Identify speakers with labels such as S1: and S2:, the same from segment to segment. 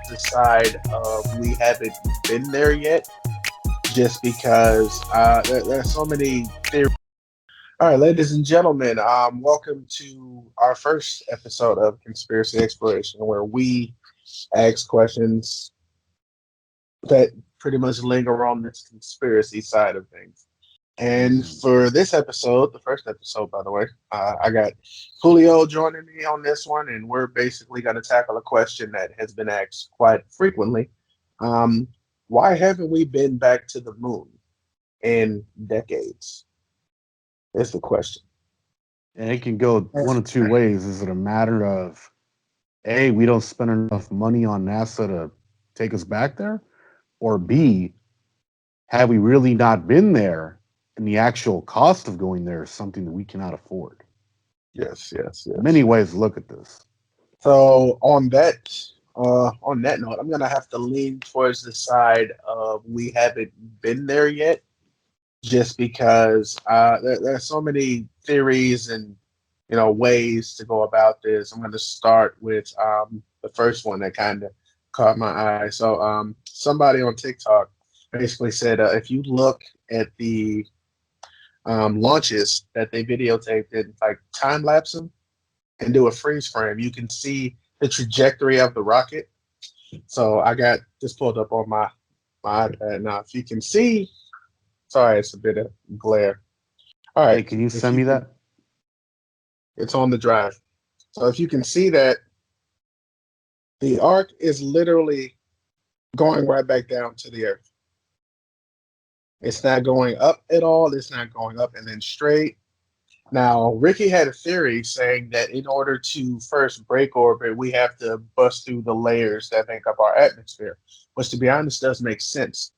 S1: the side of we haven't been there yet, just because there's so many theories. All right, ladies and gentlemen, welcome to our first episode of Conspiracy Exploration, where we ask questions that pretty much linger on this conspiracy side of things. And
S2: Mhm.
S1: for this episode, the first episode, by the way, I got Julio joining me on this one, and we're basically going to tackle a question that has been asked quite frequently. Um, why haven't we been back to the moon in decades? Is the question.
S2: And it can go one of two ways. Is it a matter of, A, we don't spend enough money on NASA to take us back there? Or B, have we really not been there and the actual cost of going there is something that we cannot afford?
S1: Yes, yes, yes.
S2: Many ways to look at this.
S1: So on that note, I'm gonna have to lean towards the side of we haven't been there yet, just because there's so many theories and ways to go about this. I'm gonna start with the first one that kind of caught my eye. So somebody on TikTok basically said if you look at the launches that they videotaped and like time lapse them and do a freeze frame, you can see the trajectory of the rocket. So I got this pulled up on my iPad now. If you can see, sorry, it's a bit of glare. All right,
S2: Hey, can you
S1: if
S2: send
S1: you
S2: me
S1: can,
S2: that?
S1: it's on the drive. So if you can see that the arc is literally going right back down to the earth. It's not going up at all. It's not going up and then straight. Now, Ricky had a theory saying that in order to first break orbit, we have to bust through the layers that make up our atmosphere, which, to be honest, does make sense.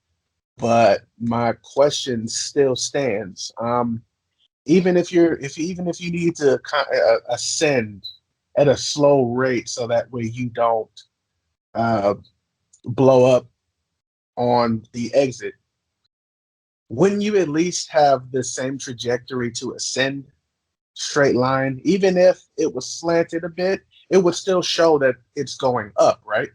S1: But my question still stands. Even if you need to ascend at a slow rate, so that way you don't uh, blow up on the exit, wouldn't you at least have the same trajectory to ascend straight line? Even if it was slanted a bit, it would still show that it's going up, right?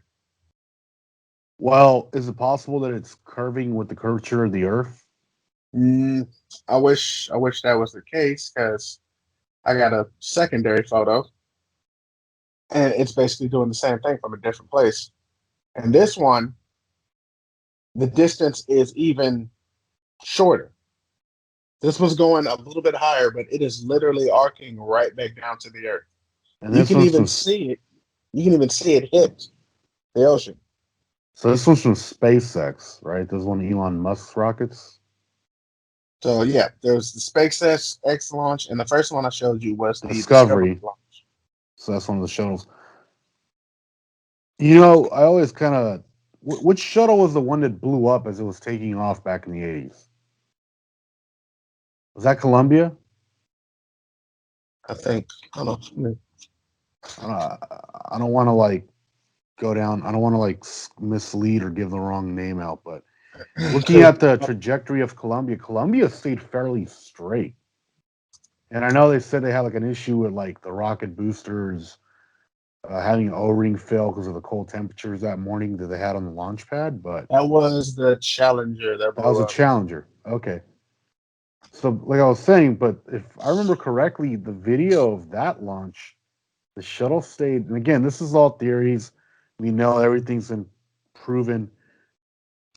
S2: Well, is it possible that it's curving with the curvature of the Earth?
S1: Mm, I wish that was the case because I got a secondary photo and it's basically doing the same thing from a different place. And this one, the distance is even shorter. This was going a little bit higher, but it is literally arcing right back down to the earth.
S2: And
S1: You
S2: this
S1: can
S2: one's
S1: even
S2: from
S1: see it. You can even see it hit the ocean.
S2: this one's from SpaceX, right? This is one of Elon Musk's rockets.
S1: So yeah, there's the SpaceX X launch, and the first one I showed you was the Discovery
S2: Discovery.
S1: launch.
S2: So that's one of the shuttles. You know, I always kind of which shuttle was the one that blew up as it was taking off back in the 80s? Was that Columbia?
S1: I think. I don't know.
S2: I don't, I don't want to like go down. I don't want to like mislead or give the wrong name out, but looking at the trajectory of Columbia, Columbia stayed fairly straight. And I know they said they had like an issue with like the rocket boosters having an O-ring fail because of the cold temperatures that morning that they had on the launch pad, but
S1: That was the Challenger that
S2: that was
S1: blew
S2: a
S1: up.
S2: Challenger. Okay. So, like I was saying, but if I remember correctly, the video of that launch, the shuttle stayed. And again, this is all theories. We know everything's been proven.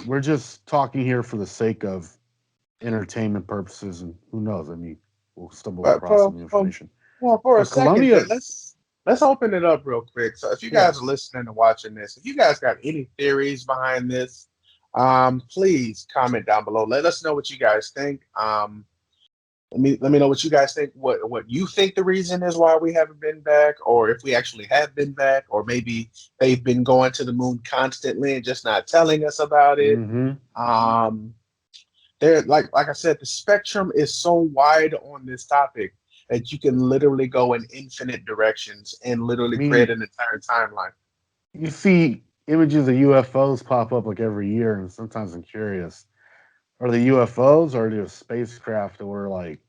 S2: We're just talking here for the sake of entertainment purposes, and who knows? I mean, we'll stumble
S1: But
S2: across some new information.
S1: for a
S2: But
S1: second,
S2: Columbia,
S1: let's open it up real quick. So if you
S2: yeah,
S1: guys are listening and watching this, if you guys got any theories behind this, please comment down below. Let us know what you guys think. Let me know what you guys think. What you think the reason is why we haven't been back, or if we actually have been back, or maybe they've been going to the moon constantly and just not telling us about it.
S2: hmm
S1: Um, there, like I said, the spectrum is so wide on this topic that you can literally go in infinite directions and
S2: I
S1: literally create
S2: mean,
S1: an entire timeline.
S2: you see images of UFOs pop up like every year, and sometimes I'm curious: are the UFOs or are they spacecraft that we're like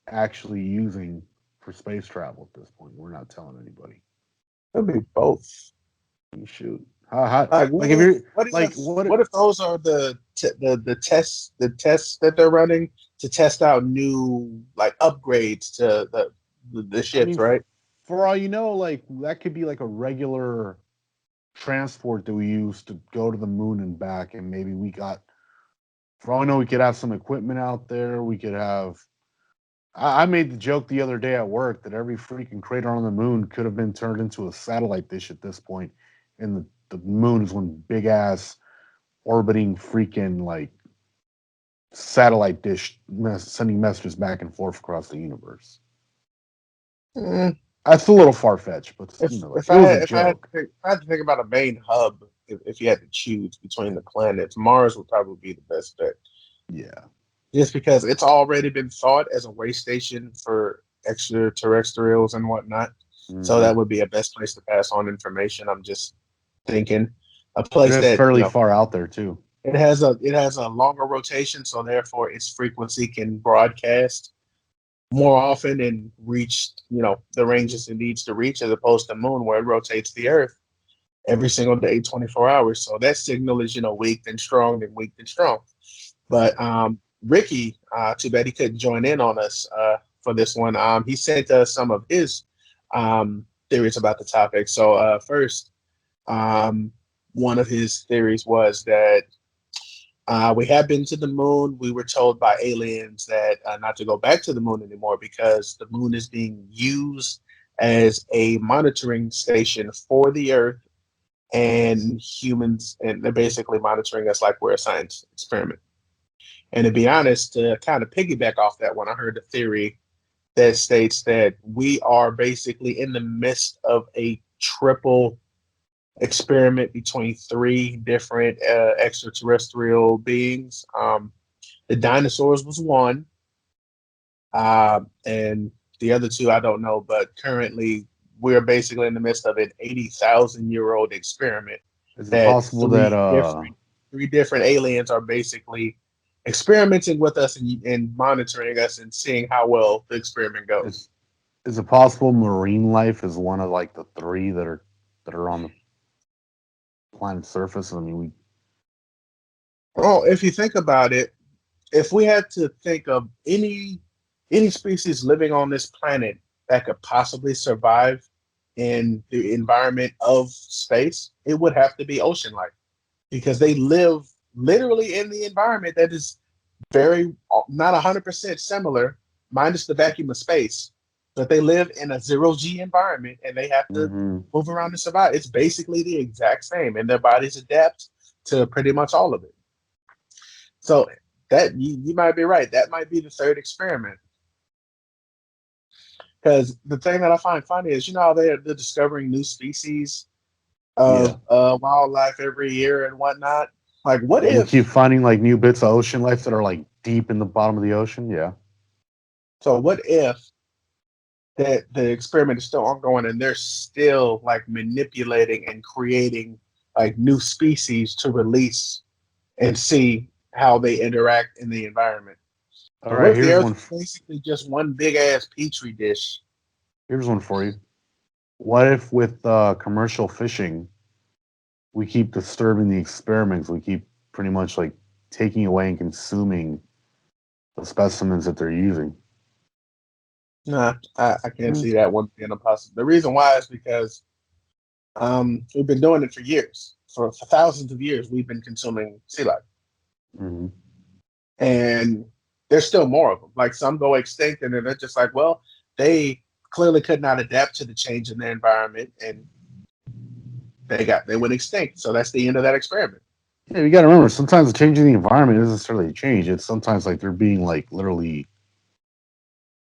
S2: actually using for space travel at this point? We're not telling anybody.
S1: It'll be both.
S2: Shoot. How
S1: Like
S2: like if you're like
S1: what if those are the tests that they're running to test out new like upgrades to the
S2: I
S1: ships,
S2: mean,
S1: right?
S2: for all you know, like that could be like a regular transport that we use to go to the moon and back, and maybe we got, for all I know, we could have some equipment out there. We could have. I made the joke the other day at work that every freaking crater on the moon could have been turned into a satellite dish at this point, and the moon is one big ass orbiting freaking like satellite dish sending messages back and forth across the universe.
S1: Mm,
S2: That's a little far fetched, but like it was a joke.
S1: if I had to think about a main hub, if you had to choose between the planets, Mars would probably be the best bet.
S2: Yeah.
S1: Just because it's already been thought as a way station for extraterrestrials and whatnot. So
S2: Hmm.
S1: that would be a best place to pass on information. I'm just thinking a
S2: It
S1: place
S2: is
S1: that,
S2: fairly far out there too.
S1: it has a longer rotation, so therefore its frequency can broadcast more often and reach, the ranges it needs to reach, as opposed to moon where it rotates the earth every single day, 24 hours. So that signal is, weak and strong and weak and strong. But Ricky, too bad he couldn't join in on us for this one. He sent us some of his theories about the topic. So first, um, one of his theories was that we have been to the moon. We were told by aliens that not to go back to the moon anymore because the moon is being used as a monitoring station for the Earth and humans, and they're basically monitoring us like we're a science experiment. And to be honest, to kind of piggyback off that one, I heard a theory that states that we are basically in the midst of a triple experiment between three different extraterrestrial beings. The dinosaurs was one, and the other two I don't know, but currently we're basically in the midst of an 80,000-year-old experiment
S2: Is it
S1: that
S2: possible that
S1: three different aliens are basically experimenting with us and monitoring us and seeing how well the experiment
S2: is
S1: goes.
S2: is it possible marine life is one of like the three that are on the planet's surface? I mean, we
S1: Well, if you think about it, if we had to think of any species living on this planet that could possibly survive in the environment of space, it would have to be ocean life because they live literally in the environment that is very not 100% similar, minus the vacuum of space, but they live in a zero G environment and they have to
S2: hmm
S1: move around to survive. It's basically the exact same, and their bodies adapt to pretty much all of it. So that you might be right. That might be the third experiment. Because the thing that I find funny is, how they're discovering new species
S2: yeah.
S1: of wildlife every year and whatnot. Like, what
S2: And we keep
S1: if?
S2: finding like new bits of ocean life that are like deep in the bottom of the ocean. Yeah.
S1: So what if that the experiment is still ongoing and they're still like manipulating and creating like new species to release and see how they interact in the environment.
S2: All
S1: So what
S2: right.
S1: if the Earth is basically just one big ass petri dish?
S2: Here's one for you. What if with commercial fishing, we keep disturbing the experiments? We keep pretty much like taking away and consuming the specimens that they're using.
S1: Nah, I can't
S2: Mm-hmm.
S1: see that one being a possible. The reason why is because we've been doing it for years. For thousands of years, we've been consuming sea life, and there's still more of them. Like some go extinct, and then they're just like, well, they clearly could not adapt to the change in their environment, and they went extinct. So that's the end of that experiment.
S2: Yeah, you got to remember. Sometimes changing the environment isn't necessarily a change. It's sometimes like they're being like literally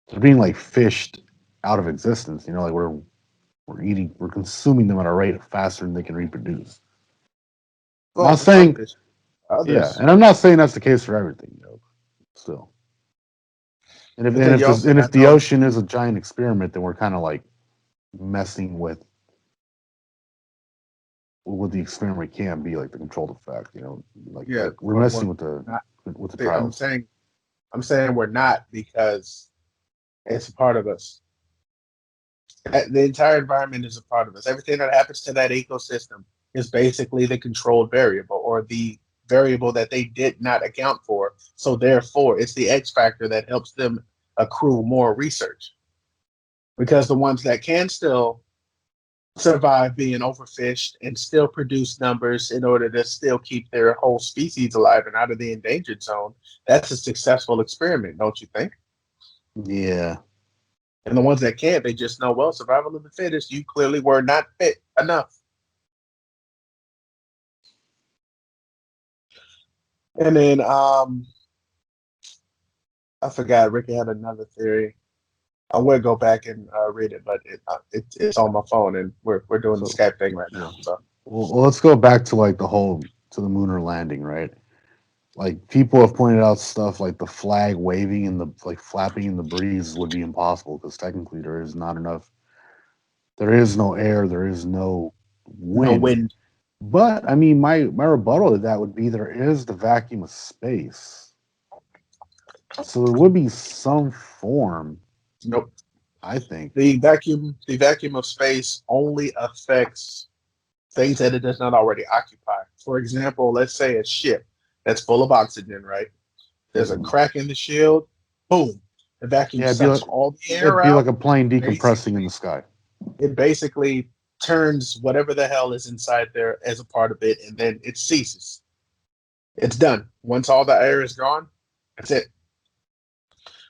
S2: they're being like fished out of existence. Like we're consuming them at a rate faster than they can reproduce. I'm
S1: Well,
S2: not
S1: for some
S2: saying
S1: fish,
S2: yeah,
S1: others.
S2: and I'm not saying that's the case for everything. Still,
S1: But then you also
S2: if
S1: got
S2: the
S1: those.
S2: ocean is a giant experiment, then we're kind of like messing with what the experiment can be, like the controlled effect.
S1: Yeah,
S2: We're
S1: well,
S2: messing
S1: not.
S2: with the
S1: See,
S2: trials.
S1: I'm saying we're not because it's a part of us. The entire environment is a part of us. Everything that happens to that ecosystem. is basically the controlled variable or the variable that they did not account for. So therefore, it's the X factor that helps them accrue more research because the ones that can still survive being overfished and still produce numbers in order to still keep their whole species alive and out of the endangered zone, that's a successful experiment, don't you think?
S2: Yeah.
S1: And the ones that can't, they just know, well, survival of the fittest, you clearly were not fit enough. And then I forgot Ricky had another theory. I would go back and read it, but it's on my phone, and we're doing the
S2: So
S1: Skype thing right now.
S2: yeah.
S1: So
S2: Well, let's go back to like the whole to the lunar landing, right? Like people have pointed out stuff like the flag waving and the like flapping in the breeze would be impossible because technically there is not enough. There is no air. There is no
S1: no
S2: wind.
S1: wind.
S2: But I mean, my rebuttal to that would be there is the vacuum of space, so there would be some form.
S1: Nope.
S2: I think.
S1: The vacuum of space only affects things that it does not already occupy. For example, let's say a ship that's full of oxygen, right? There's a
S2: Mhm.
S1: crack in the shield, boom, the vacuum
S2: Yeah,
S1: sucks all the
S2: it'd
S1: air
S2: be like
S1: out.
S2: a plane decompressing in the
S1: Basically,
S2: sky.
S1: it basically turns whatever the hell is inside there as a part of it, and then it ceases. It's done. Once all the air is gone, that's it.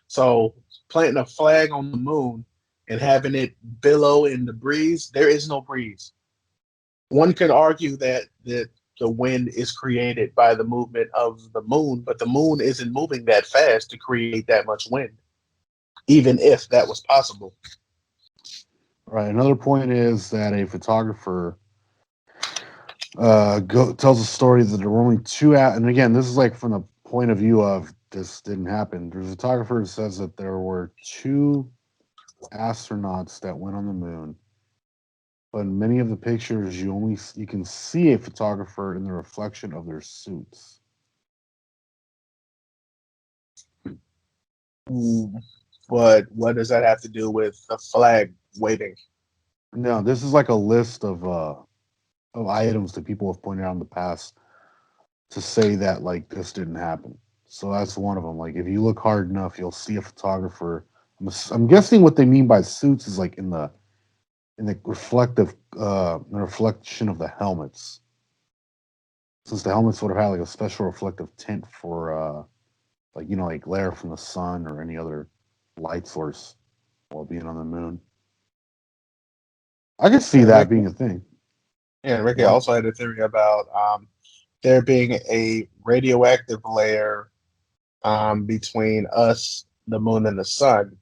S1: So planting a flag on the moon and having it billow in the breeze, there is no breeze. One could argue that the wind is created by the movement of the moon, but the moon isn't moving that fast to create that much wind, even if that was possible.
S2: Right. Another point is that a photographer tells a story that there were only two and again, this is like from the point of view of this didn't happen. There's a photographer who says that there were two astronauts that went on the moon, but in many of the pictures you can see a photographer in the reflection of their suits.
S1: Mm, but what does that have to do with the flag waving?
S2: No, this is like a list of items that people have pointed out in the past to say that like this didn't happen. So that's one of them. Like if you look hard enough, you'll see a photographer. I'm guessing what they mean by suits is like in the the reflection of the helmets. Since the helmets would have had like a special reflective tint for like like glare from the sun or any other light source while being on the moon. I could see
S1: And
S2: that
S1: Ricky,
S2: being a thing.
S1: yeah, Ricky
S2: What?
S1: also had a theory about there being a radioactive layer between us, the moon, and the sun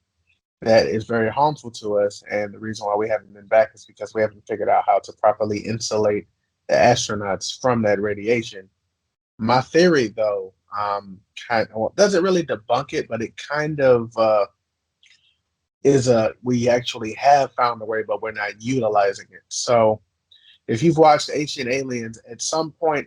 S1: that is very harmful to us. And the reason why we haven't been back is because we haven't figured out how to properly insulate the astronauts from that radiation. My theory, though, well, doesn't really debunk it, but it kind of is a we actually have found a way, but we're not utilizing it. So if you've watched Ancient Aliens, at some point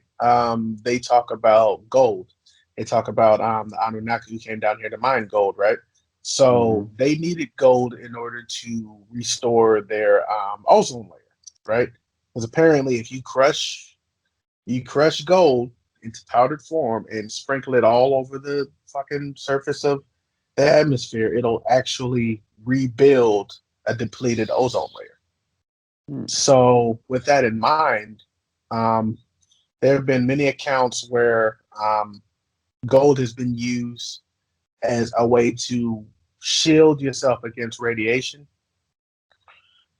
S1: they talk about gold. They talk about the Anunnaki who came down here to mine gold, right?
S2: Hmm.
S1: So they needed gold in order to restore their ozone layer, right? Because apparently, if you crush gold into powdered form and sprinkle it all over the fucking surface of the atmosphere, it'll actually rebuild a depleted ozone layer.
S2: Hmm.
S1: So, with that in mind, um, there have been many accounts where gold has been used as a way to shield yourself against radiation.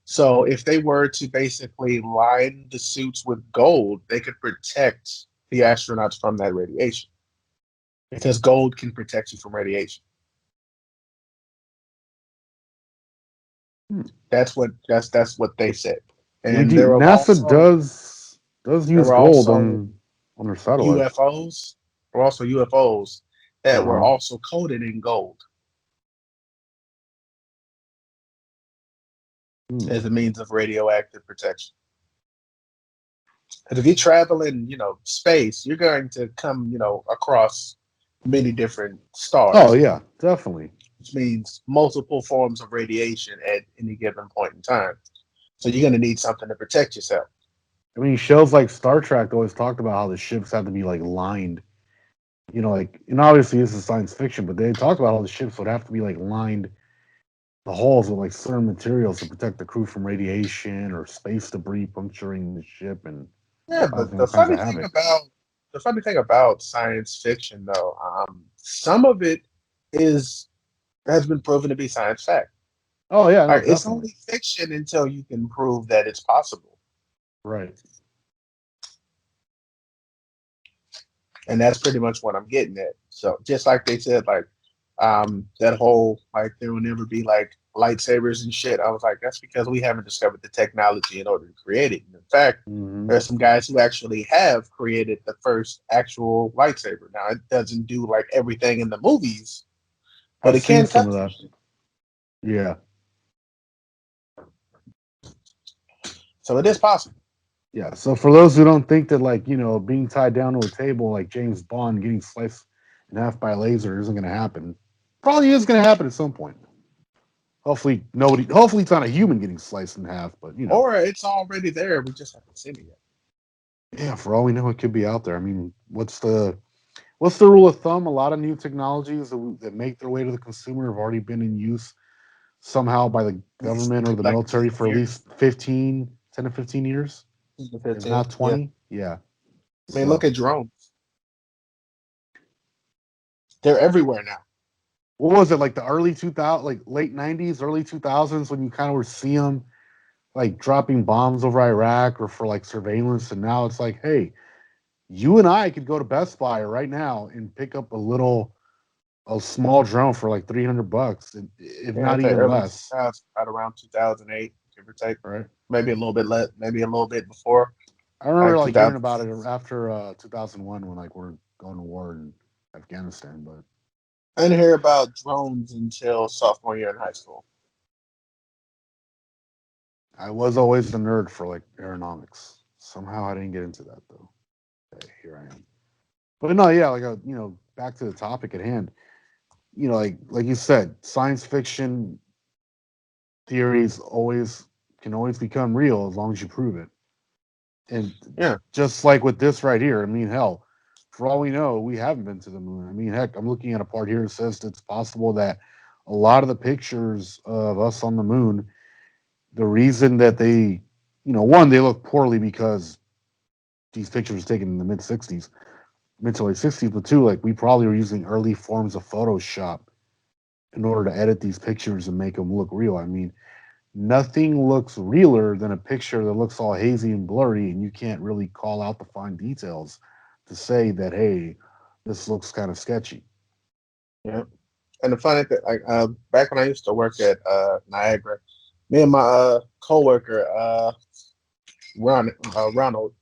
S1: So, if they were to basically line the suits with gold, they could protect the astronauts from that radiation because gold can protect you from radiation.
S2: Hmm.
S1: That's what they said.
S2: They
S1: And
S2: do. NASA does
S1: there
S2: use
S1: were
S2: gold
S1: also
S2: on their satellites.
S1: UFOs, there were also UFOs that were
S2: Uh-huh.
S1: also coated in gold
S2: Hmm.
S1: as a means of radioactive protection. Because if you travel in, space, you're going to come, across many different
S2: Oh
S1: stars,
S2: yeah, definitely.
S1: which means multiple forms of radiation at any given point in time. So you're going to need something to protect yourself.
S2: I mean, shows like Star Trek always talked about how the ships had to be like lined. Like, and obviously this is science fiction, but they talked about how the ships would have to be like lined the hulls with like certain materials to protect the crew from radiation or space debris puncturing the ship and
S1: Yeah, but
S2: causing all kinds of havoc.
S1: the funny thing about science fiction, though, some of it is has been proven to be science fact.
S2: Oh yeah, no,
S1: Like it's
S2: definitely.
S1: only fiction until you can prove that it's possible,
S2: Right.
S1: and that's pretty much what I'm getting at. So just like they said, like that whole like there will never be like lightsabers and shit. I was like, that's because we haven't discovered the technology in order to create it. And in fact,
S2: Hmm.
S1: there's some guys who actually have created the first actual lightsaber. Now it doesn't do like everything in the movies, but
S2: I've
S1: it
S2: seen
S1: can
S2: some
S1: cut
S2: of
S1: through
S2: that.
S1: shit.
S2: Yeah.
S1: So it is possible.
S2: Yeah. So for those who don't think that like, being tied down to a table like James Bond getting sliced in half by a laser isn't gonna happen. Probably is gonna happen at some point. Hopefully it's not a human getting sliced in half, but
S1: Or it's already there. We just haven't seen it yet.
S2: yeah, for all we know it could be out there. I mean, what's the rule of thumb? A lot of new technologies that make their way to the consumer have already been in use somehow by the
S1: At least
S2: government or the
S1: like
S2: military
S1: 10
S2: for at
S1: years,
S2: least 15, 10 to 15 years,
S1: 10 to
S2: if
S1: 15.
S2: not
S1: Yeah.
S2: 20. Yeah.
S1: I mean, look
S2: So,
S1: at drones. They're everywhere now.
S2: what was it like the early 2000, like late 90s, early 2000s when you kind of were seeing them like dropping bombs over Iraq or for like surveillance, and now it's like, hey, you and I could go to Best Buy right now and pick up a small drone for like $300, if
S1: Yeah,
S2: not
S1: I'd say
S2: even
S1: early
S2: less,
S1: 2000s, about around 2008, give or take.
S2: right?
S1: Maybe a little bit less, maybe a little bit before,
S2: I remember
S1: like
S2: like hearing about it
S1: 2006.
S2: after 2001 when like we're going to war in Afghanistan, but
S1: I didn't hear about drones until sophomore year in high school.
S2: I was always the nerd for like aeronautics. Somehow I didn't get into that though. Okay, here I am. But no, yeah, like back to the topic at hand. Like you said, science fiction theories always can always become real as long as you prove it. And
S1: Yeah,
S2: just like with this right here, I mean, hell, for all we know, we haven't been to the moon. I mean, heck, I'm looking at a part here that says it's possible that a lot of the pictures of us on the moon, the reason that one, they look poorly because these pictures were taken in the mid to late 60s, but two, like we probably were using early forms of Photoshop in order to edit these pictures and make them look real. I mean, nothing looks realer than a picture that looks all hazy and blurry and you can't really call out the fine details to say that, hey, this looks kind of sketchy.
S1: yeah. And the funny thing, like back when I used to work at Niagara, me and my coworker Ronald,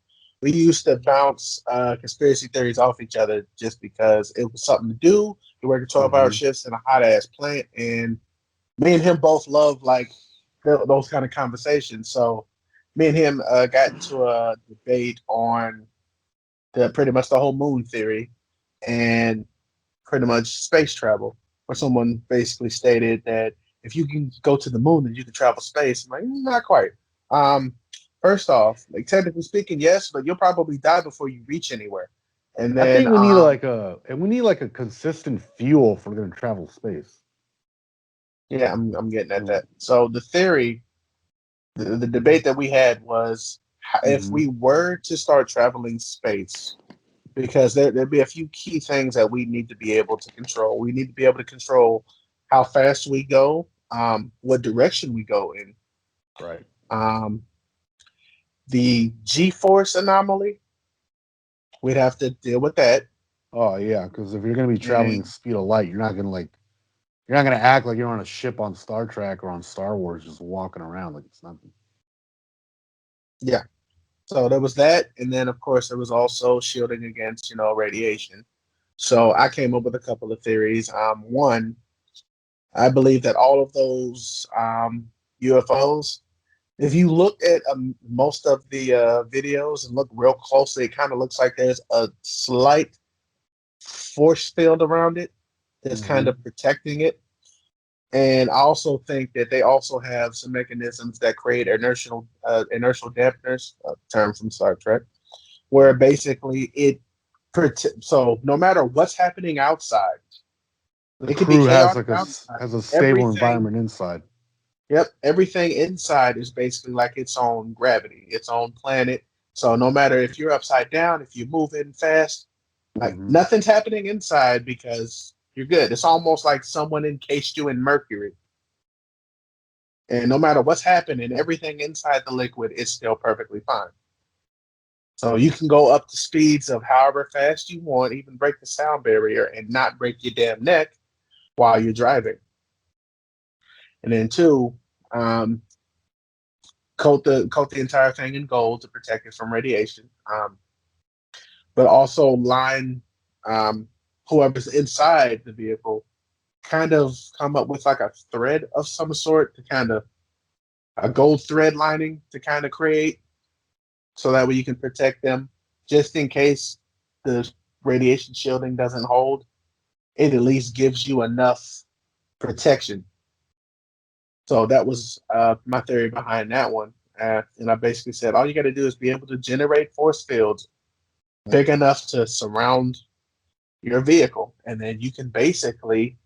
S1: we used to bounce conspiracy theories off each other just because it was something to do. We worked 12-hour
S2: Hmm.
S1: shifts in a hot ass plant, and me and him both love like those kind of conversations. So me and him got into a debate on pretty much the whole moon theory and pretty much space travel, where someone basically stated that if you can go to the moon, then you can travel space. I'm like, not quite. Um, First off, like technically speaking, yes, but you'll probably die before you reach anywhere. And
S2: I
S1: then,
S2: think we need like a consistent fuel for going to travel space.
S1: yeah, I'm getting at
S2: You
S1: that. So the theory, the debate that we had was if
S2: hmm
S1: we were to start traveling space, because there'd be a few key things that we need to be able to control. We need to be able to control how fast we go, what direction we go in,
S2: Right.
S1: um, the G-force anomaly. We'd have to deal with that,
S2: Oh yeah, because if you're going to be traveling the
S1: and
S2: speed of light, you're not going to act like you're on a ship on Star Trek or on Star Wars just walking around like it's nothing.
S1: yeah. So there was that, and then of course there was also shielding against radiation. So I came up with a couple of theories. One, I believe that all of those UFOs, if you look at most of the videos and look real closely, it kind of looks like there's a slight force field around it that's kind
S2: Hmm.
S1: of protecting it. And I also think that they also have some mechanisms that create inertial dampeners. term from Star Trek, where basically so no matter what's happening outside,
S2: The
S1: it could be
S2: crew has
S1: chaotic
S2: like
S1: outside.
S2: has a stable
S1: Everything,
S2: environment inside.
S1: yep, everything inside is basically like its own gravity, its own planet. So no matter if you're upside down, if you're moving fast, like
S2: Hmm.
S1: nothing's happening inside because you're good. It's almost like someone encased you in mercury. And no matter what's happening, everything inside the liquid is still perfectly fine. So you can go up to speeds of however fast you want, even break the sound barrier and not break your damn neck while you're driving. And then two, um, coat the entire thing in gold to protect it from radiation. But also line um, whoever's inside the vehicle kind of come up with like a thread of some sort to kind of a gold thread lining to kind of create so that way you can protect them just in case the radiation shielding doesn't hold. It at least gives you enough protection. So that was my theory behind that one. And I basically said all you got to do is be able to generate force fields big enough to surround your vehicle, and then you can basically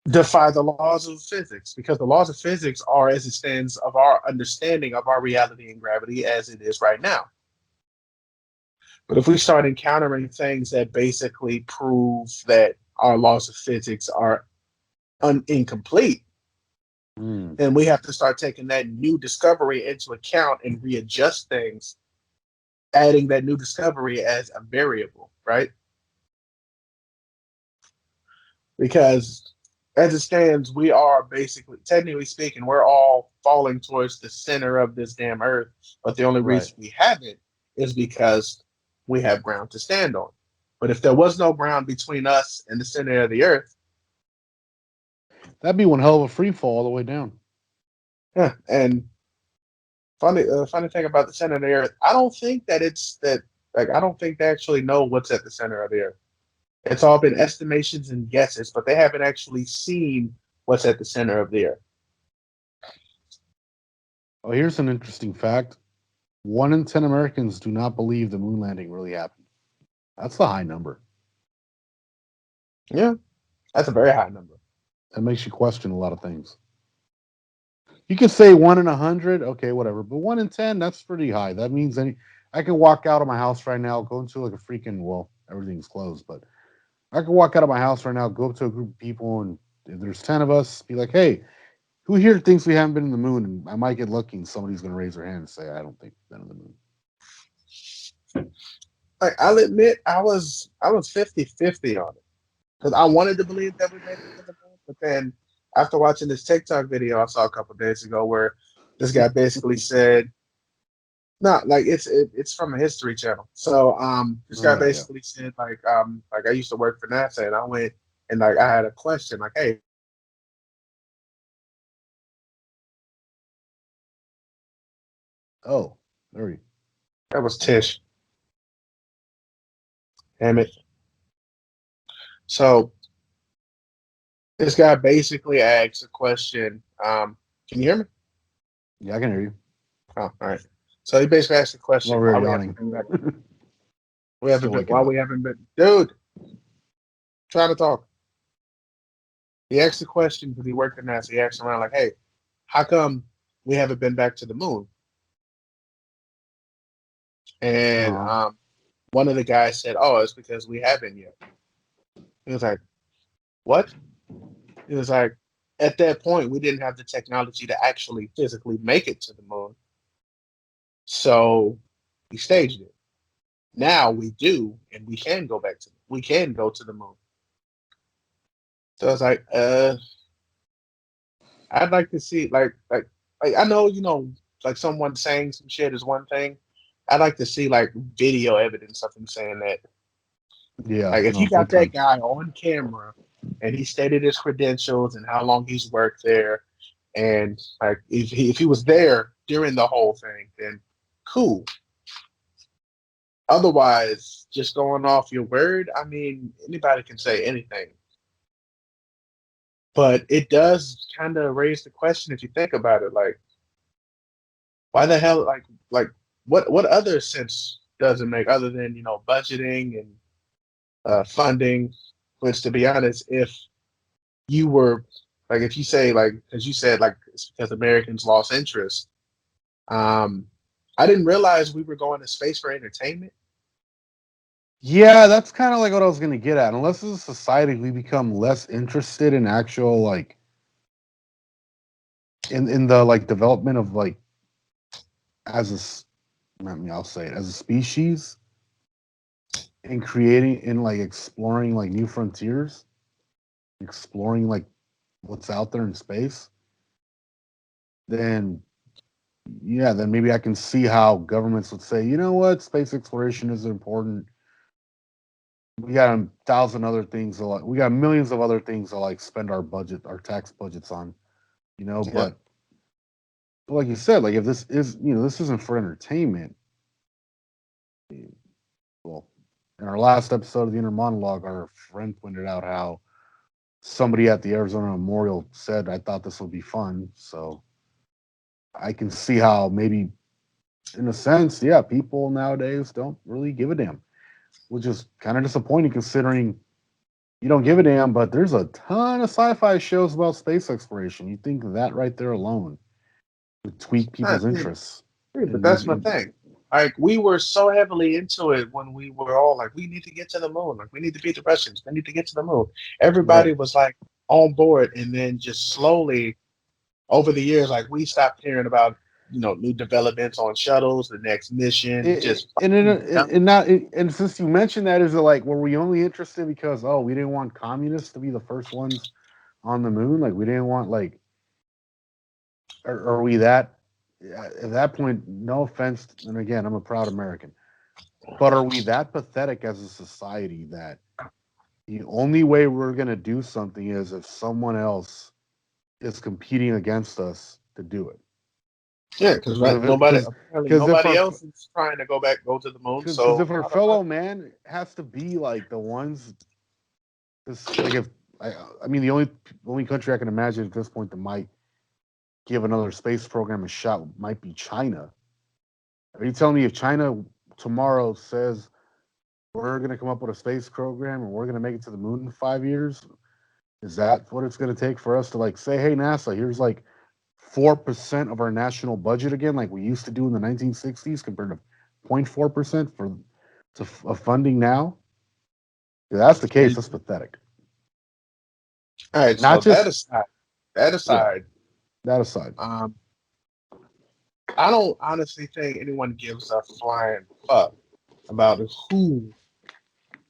S1: defy the laws of physics because the laws of physics are as it stands of our understanding of our reality and gravity as it is right now. But if we start encountering things that basically prove that our laws of physics are incomplete,
S2: Mm.
S1: then we have to start taking that new discovery into account and readjust things, adding that new discovery as a variable, right? Because as it stands, we are basically, technically speaking, we're all falling towards the center of this damn earth. But the only
S2: Right.
S1: reason we haven't is because we have ground to stand on. But if there was no ground between us and the center of the earth,
S2: That'd be one hell of a free fall all the way down.
S1: yeah, and funny thing about the center of the earth, I don't think that it's that like I don't think they actually know what's at the center of the earth. It's all been estimations and guesses, but they haven't actually seen what's at the center of the earth.
S2: Oh, here's an interesting fact. 1 in 10 Americans do not believe the moon landing really happened. That's a high number.
S1: Yeah, that's a very high number.
S2: That makes you question a lot of things. You could say 1 in 100, okay, whatever. But 1 in 10, that's pretty high. That means I can walk out of my house right now, go into like a freaking well, everything's closed, but I can walk out of my house right now, go up to a group of people, and if there's 10 of us, be like, hey, who here thinks we haven't been in the moon? And I might get lucky, and somebody's gonna raise their hand and say, I don't think we've been in the moon.
S1: Like I'll admit, I was 50-50 on it because I wanted to believe that we made it to the moon, but then after watching this TikTok video I saw a couple of days ago where this guy basically said, "No, like it's from a History Channel." So this guy
S2: Oh yeah.
S1: basically said like I used to work for NASA and I went and like I had a question like, "Hey,
S2: Oh, there we.
S1: that was Tish, damn it." So this guy basically asks a question. Can you hear me?
S2: Yeah, I can hear you.
S1: Oh, all right. So he basically asked the
S2: I'm
S1: question
S2: over
S1: why
S2: here
S1: we haven't
S2: yawning.
S1: been back. We haven't
S2: Still
S1: been.
S2: waking
S1: Why
S2: up.
S1: we haven't been, dude? Trying to talk. He asked the question because he worked in NASA. He asked around like, "Hey, how come we haven't been back to the moon?" And
S2: Uh-huh.
S1: one of the guys said, "Oh, it's because we haven't yet." He was like, "What?" He was like, "At that point, we didn't have the technology to actually physically make it to the moon, so we staged it. Now we do, and we can go back to. We can go to the moon." So I was like, I'd like to see like I know like someone saying some shit is one thing. I'd like to see like video evidence of him saying that.
S2: Yeah,
S1: Like if
S2: no,
S1: you got
S2: big
S1: that
S2: time.
S1: guy on camera and he stated his credentials and how long he's worked there, and like if he was there during the whole thing, then cool. Otherwise, just going off your word, I mean, anybody can say anything. But it does kind of raise the question if you think about it, like Why the hell like what other sense does it make other than budgeting and funding? Which, to be honest, if you were like if you say like as you said like it's because Americans lost interest. Um, I didn't realize we were going to space for entertainment.
S2: Yeah, that's kind of like what I was gonna get at. Unless as a society we become less interested in actual like in the like development of like as a I mean, I'll say it as a species in creating in like exploring like new frontiers, exploring like what's out there in space, then yeah, then maybe I can see how governments would say, you know what, space exploration is important. We got a thousand other things to like, we got millions of other things to like spend our budget, our tax budgets on, you know.
S1: Yeah,
S2: But like you said, like if this is, this isn't for entertainment. Well, in our last episode of the inner monologue, our friend pointed out how somebody at the Arizona Memorial said, "I thought this would be fun." So I can see how maybe, in a sense, yeah, people nowadays don't really give a damn, which is kind of disappointing considering you don't give a damn. But there's a ton of sci-fi shows about space exploration. You think that right there alone would tweak people's
S1: yeah,
S2: interests,
S1: but
S2: and
S1: that's my thing. Like we were so heavily into it when we were all like, we need to get to the moon. Like we need to beat the Russians. We need to get to the moon.
S2: right.
S1: Everybody was like on board, and then just slowly over the years, like we stopped hearing about new developments on shuttles, the next mission, just fucking
S2: And not and since you mentioned that, is it like were we only interested because we didn't want communists to be the first ones on the moon? Like we didn't want like are we that at that point? No offense, and again, I'm a proud American, but are we that pathetic as a society that the only way we're gonna do something is if someone else is competing against us to do it?
S1: yeah, because right, nobody apparently
S2: Because if
S1: nobody
S2: our
S1: else is trying to go to the moon.
S2: because
S1: So
S2: if our
S1: I don't know.
S2: fellow man has to be like the ones, like if I, I mean the only country I can imagine at this point that might give another space program a shot might be China. Are you telling me if China tomorrow says we're going to come up with a space program and we're going to make it to the moon in 5 years, is that what it's going to take for us to like say, hey NASA, here's like 4% of our national budget again, like we used to do in the 1960s, compared to 0.4% for funding now? If that's the case, that's pathetic.
S1: All right, so
S2: Not just
S1: that
S2: yeah,
S1: aside,
S2: that aside.
S1: um, I don't honestly think anyone gives a flying fuck about who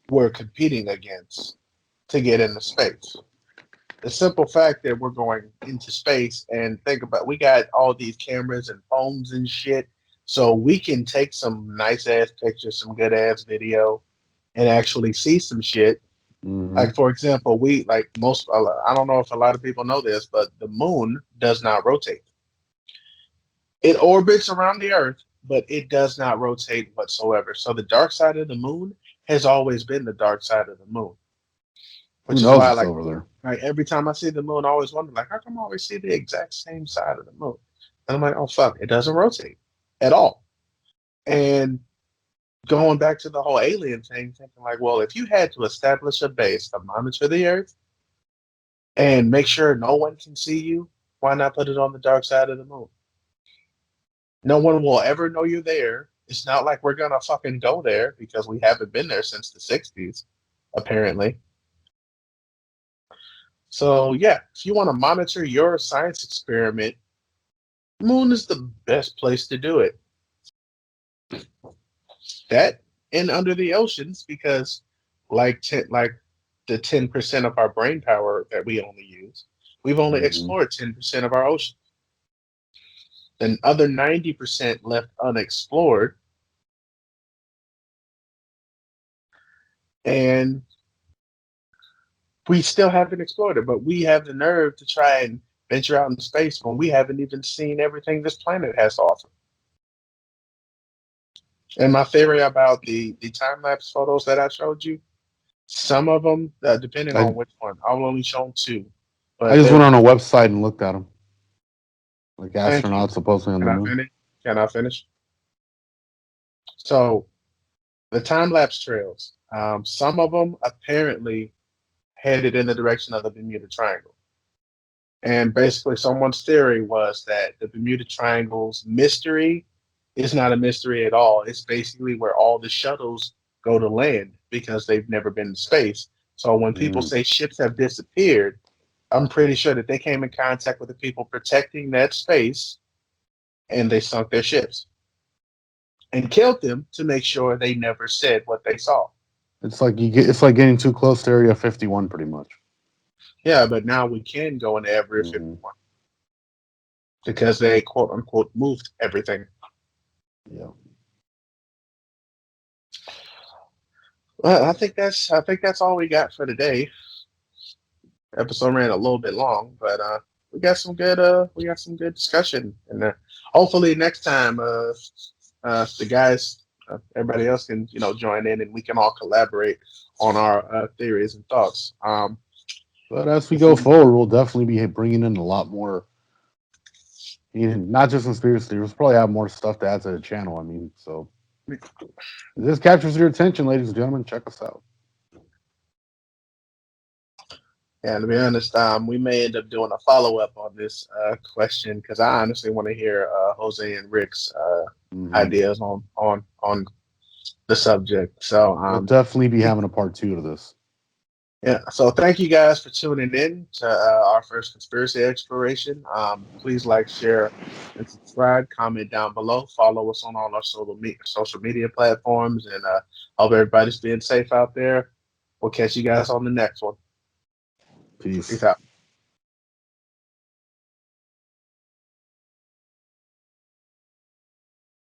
S1: we're competing against to get into space. The simple fact that we're going into space and think about we got all these cameras and phones and shit, so we can take some nice ass pictures, some good ass video, and actually see some shit.
S2: Mm-hmm.
S1: Like for example, we like most. I don't know if a lot of people know this, but the moon does not rotate. It orbits around the Earth, but it does not rotate whatsoever. So the dark side of the moon has always been the dark side of the moon,
S2: Who
S1: which is
S2: knows
S1: why
S2: what's over there?
S1: like every time I see the moon, I always wonder like how come I always see the exact same side of the moon? And I'm like, oh fuck, it doesn't rotate at all. And going back to the whole alien thing, thinking like, well, if you had to establish a base to monitor the Earth and make sure no one can see you, why not put it on the dark side of the moon? No one will ever know you're there. It's not like we're gonna fucking go there because we haven't been there since the '60s, apparently. So yeah, if you want to monitor your science experiment, Moon is the best place to do it. That and under the oceans because like the 10% of our brain power that we only use, we've only
S2: Mm-hmm.
S1: explored 10% of our ocean. The other 90% left unexplored, and we still haven't explored it, but we have the nerve to try and venture out in space when we haven't even seen everything this planet has to offer. And my theory about the time lapse photos that I showed you, some of them, depending
S2: I
S1: on which one, I've only shown two,
S2: I
S1: but
S2: just went
S1: there's
S2: on a website and looked at them, like
S1: thank you.
S2: astronauts supposedly on
S1: Can
S2: the
S1: I
S2: moon.
S1: finish? Can I finish? So the time lapse trails, some of them apparently headed in the direction of the Bermuda Triangle. And basically, someone's theory was that the Bermuda Triangle's mystery is not a mystery at all. It's basically where all the shuttles go to land because they've never been in space. So when people
S2: Mm.
S1: say ships have disappeared, I'm pretty sure that they came in contact with the people protecting that space and they sunk their ships and killed them to make sure they never said what they saw.
S2: It's like it's like getting too close to Area 51, pretty much.
S1: Yeah, but now we can go into Area
S2: Hmm.
S1: 51 because they quote unquote moved everything.
S2: Yeah.
S1: Well, I think that's all we got for today. Episode ran a little bit long, but we got some good discussion, and hopefully next time the guys, everybody else can join in, and we can all collaborate on our theories and thoughts.
S2: But as we
S1: If
S2: go
S1: we
S2: forward, we'll definitely be bringing in a lot more, not just conspiracy theories. We'll probably have more stuff to add to the channel. I mean, so if this captures your attention, ladies and gentlemen, check us out.
S1: Yeah, to be honest, we may end up doing a follow up on this question because I honestly want to hear Jose and Rick's
S2: Hmm.
S1: ideas on the subject. So
S2: We'll definitely be having a part two to this.
S1: yeah, so thank you guys for tuning in to our first conspiracy exploration. Please like, share, and subscribe. Comment down below. Follow us on all our social media platforms, and hope everybody's being safe out there. We'll catch you guys on the next one.
S2: Peace.
S1: Peace out.